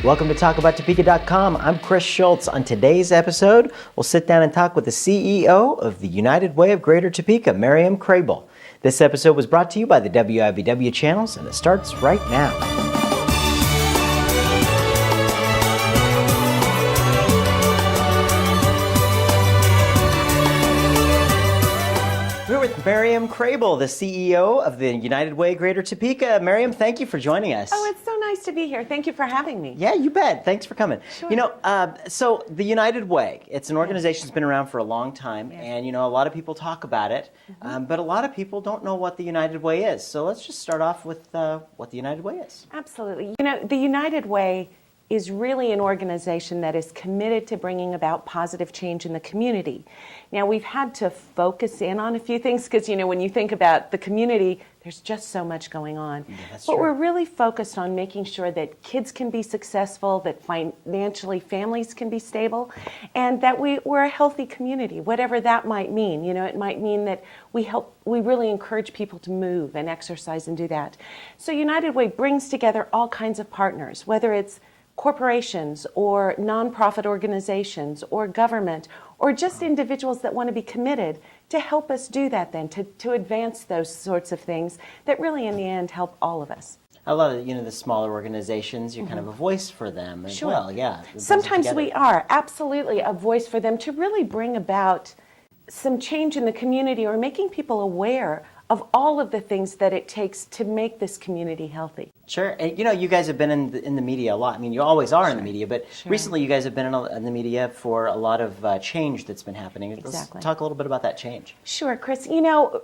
Welcome to TalkAboutTopeka.com. I'm Chris Schultz. On today's episode, we'll sit down and talk with the CEO of the United Way of Greater Topeka, Miriam Krehbiel. This episode was brought to you by the WIVW channels, and it starts right now. Miriam Krehbiel, the CEO of the United Way Greater Topeka. Miriam, thank you for joining us. Oh, it's so nice to be here. Thank you for having me. Yeah, you bet. Thanks for coming. Sure. You know, so the United Way, it's an organization that's been around for a long time, and you know, a lot of people talk about it, but a lot of people don't know what the United Way is. So let's just start off with what the United Way is. Absolutely. You know, the United Way is really an organization that is committed to bringing about positive change in the community. Now, we've had to focus in on a few things because, you know, when you think about the community, there's just so much going on. Yeah, that's but true. We're really focused on making sure that kids can be successful, that financially families can be stable, and that we're a healthy community, whatever that might mean. You know, it might mean that we really encourage people to move and exercise and do that. So United Way brings together all kinds of partners, whether it's corporations or nonprofit organizations or government or just individuals that want to be committed to help us do that then, to advance those sorts of things that really in the end help all of us. A lot of, you know, the smaller organizations, you're kind of a voice for them as well, yeah. Sometimes we are, absolutely, a voice for them to really bring about some change in the community or making people aware of all of the things that it takes to make this community healthy. Sure. And, you know, you guys have been in the media a lot. I mean, you always are in the media, but recently you guys have been in the media for a lot of change that's been happening. Exactly. Let's talk a little bit about that change. Sure, Chris. You know,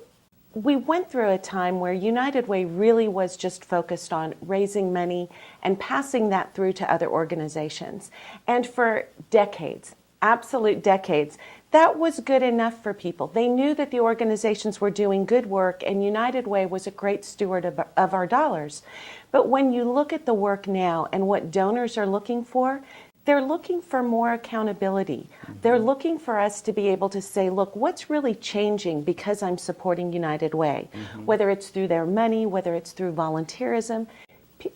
we went through a time where United Way really was just focused on raising money and passing that through to other organizations. And for decades, absolute decades, that was good enough for people. They knew that the organizations were doing good work, and United Way was a great steward of our dollars. But when you look at the work now and what donors are looking for, they're looking for more accountability. They're looking for us to be able to say, look, what's really changing because I'm supporting United Way? Whether it's through their money, whether it's through volunteerism,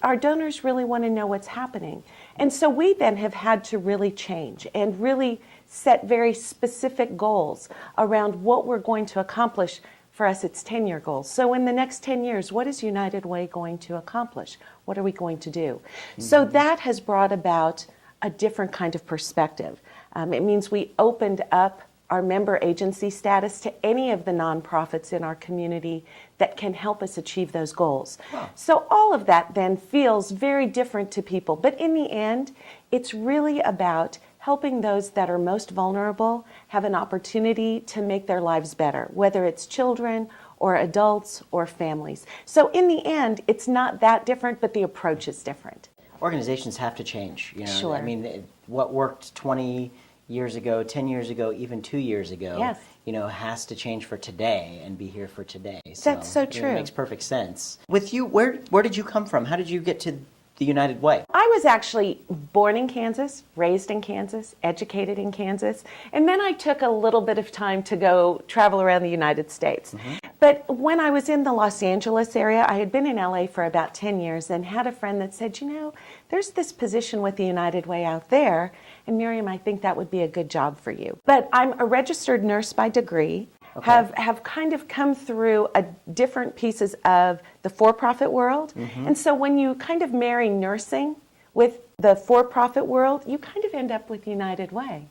our donors really want to know what's happening. And so we then have had to really change and really set very specific goals around what we're going to accomplish. For us, it's 10-year goals. So in the next 10 years, what is United Way going to accomplish? What are we going to do? So that has brought about a different kind of perspective. It means we opened up our member agency status to any of the nonprofits in our community that can help us achieve those goals. Wow. So all of that then feels very different to people. But in the end, it's really about helping those that are most vulnerable have an opportunity to make their lives better, whether it's children or adults or families. So in the end, it's not that different, but the approach is different. Organizations have to change. You know? Sure. I mean, what worked 20 years ago, 10 years ago, even 2 years ago, Yes. you know, has to change for today and be here for today. So, That's so you know, true. it makes perfect sense. With you, where did you come from? How did you get to the United Way? I was actually born in Kansas, raised in Kansas, educated in Kansas, and then I took a little bit of time to go travel around the United States. But when I was in the Los Angeles area, I had been in LA for about 10 years and had a friend that said, you know, there's this position with the United Way out there, and Miriam, I think that would be a good job for you. But I'm a registered nurse by degree. Okay. Have kind of come through different pieces of the for-profit world. And so when you kind of marry nursing with the for-profit world, you kind of end up with United Way.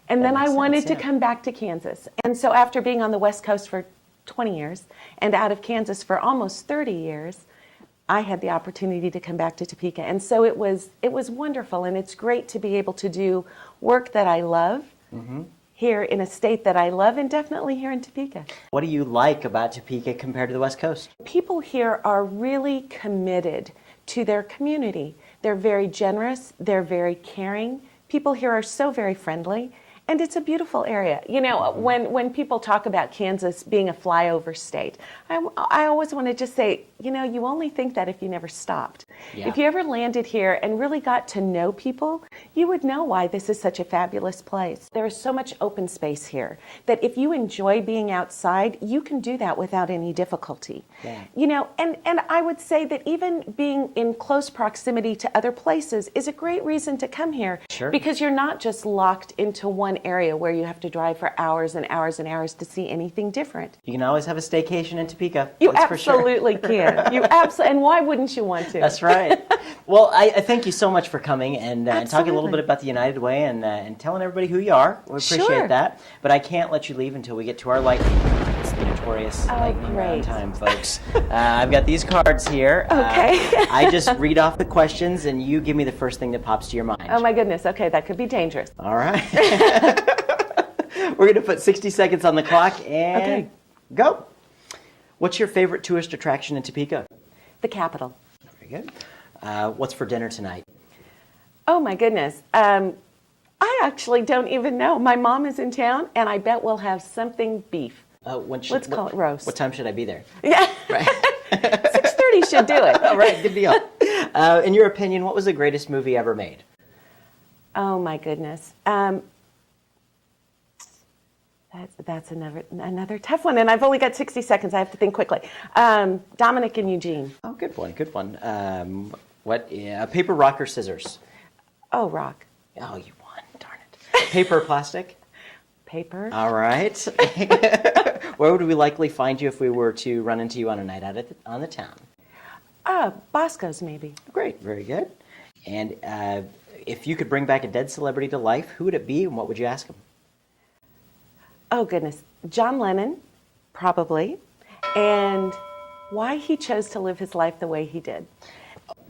And then I wanted to come back to Kansas. And so after being on the West Coast for 20 years and out of Kansas for almost 30 years, I had the opportunity to come back to Topeka. And so it was wonderful, and it's great to be able to do work that I love here in a state that I love, and definitely here in Topeka. What do you like about Topeka compared to the West Coast? People here are really committed to their community. They're very generous, they're very caring. People here are so very friendly, and it's a beautiful area. You know, when people talk about Kansas being a flyover state, I always want to just say, you know, you only think that if you never stopped. Yeah. If you ever landed here and really got to know people, you would know why this is such a fabulous place. There is so much open space here that if you enjoy being outside, you can do that without any difficulty. Yeah. You know, and I would say that even being in close proximity to other places is a great reason to come here. Sure. Because you're not just locked into one area where you have to drive for hours and hours and hours to see anything different. You can always have a staycation in Topeka. You that's for sure. absolutely can. You absolutely, and why wouldn't you want to? That's right. Well, I thank you so much for coming and talking a little Absolutely. bit about the United Way and telling everybody who you are. We appreciate Sure. that. But I can't let you leave until we get to our lightning round. It's the notorious lightning round great. time, folks. I've got these cards here. Okay. I just read off the questions and you give me the first thing that pops to your mind. Oh my goodness. Okay, that could be dangerous. All right. We're going to put 60 seconds on the clock and Okay. go. What's your favorite tourist attraction in Topeka? The Capitol. Very good. What's for dinner tonight? Oh my goodness. I actually don't even know. My mom is in town, and I bet we'll have something beef. Let's call it roast. What time should I be there? Yeah. Right. 6:30 should do it. All right, good deal. In your opinion, what was the greatest movie ever made? Oh my goodness. That's another tough one, and I've only got 60 seconds. I have to think quickly. Dominic and Eugene. Oh, good one, good one. Paper, rock, or scissors? Oh, rock. Oh, you won. Darn it. Paper or plastic? Paper. All right. Where would we likely find you if we were to run into you on a night out on the town? Bosco's maybe. Great, very good. And if you could bring back a dead celebrity to life, who would it be and what would you ask him? Oh goodness. John Lennon, probably. And why he chose to live his life the way he did.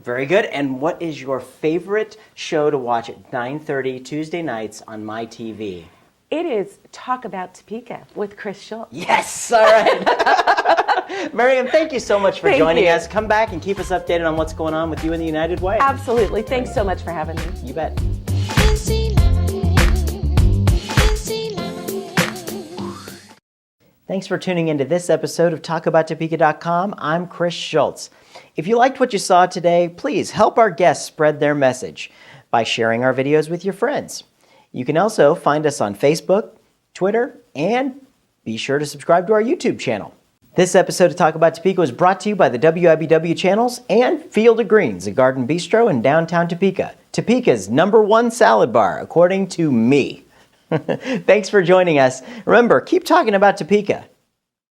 Very good. And what is your favorite show to watch at 9:30 Tuesday nights on my TV? It is Talk About Topeka with Chris Schultz. Yes, all right. Miriam, thank you so much for Thank joining you. us. Come back and keep us updated on what's going on with you in the United Way. Absolutely. Thanks so much for having me. You bet. Thanks for tuning into this episode of TalkAboutTopeka.com. I'm Chris Schultz. If you liked what you saw today, please help our guests spread their message by sharing our videos with your friends. You can also find us on Facebook, Twitter, and be sure to subscribe to our YouTube channel. This episode of Talk About Topeka was brought to you by the WIBW channels and Field of Greens, a garden bistro in downtown Topeka. Topeka's #1 salad bar, according to me. Thanks for joining us. Remember, keep talking about Topeka.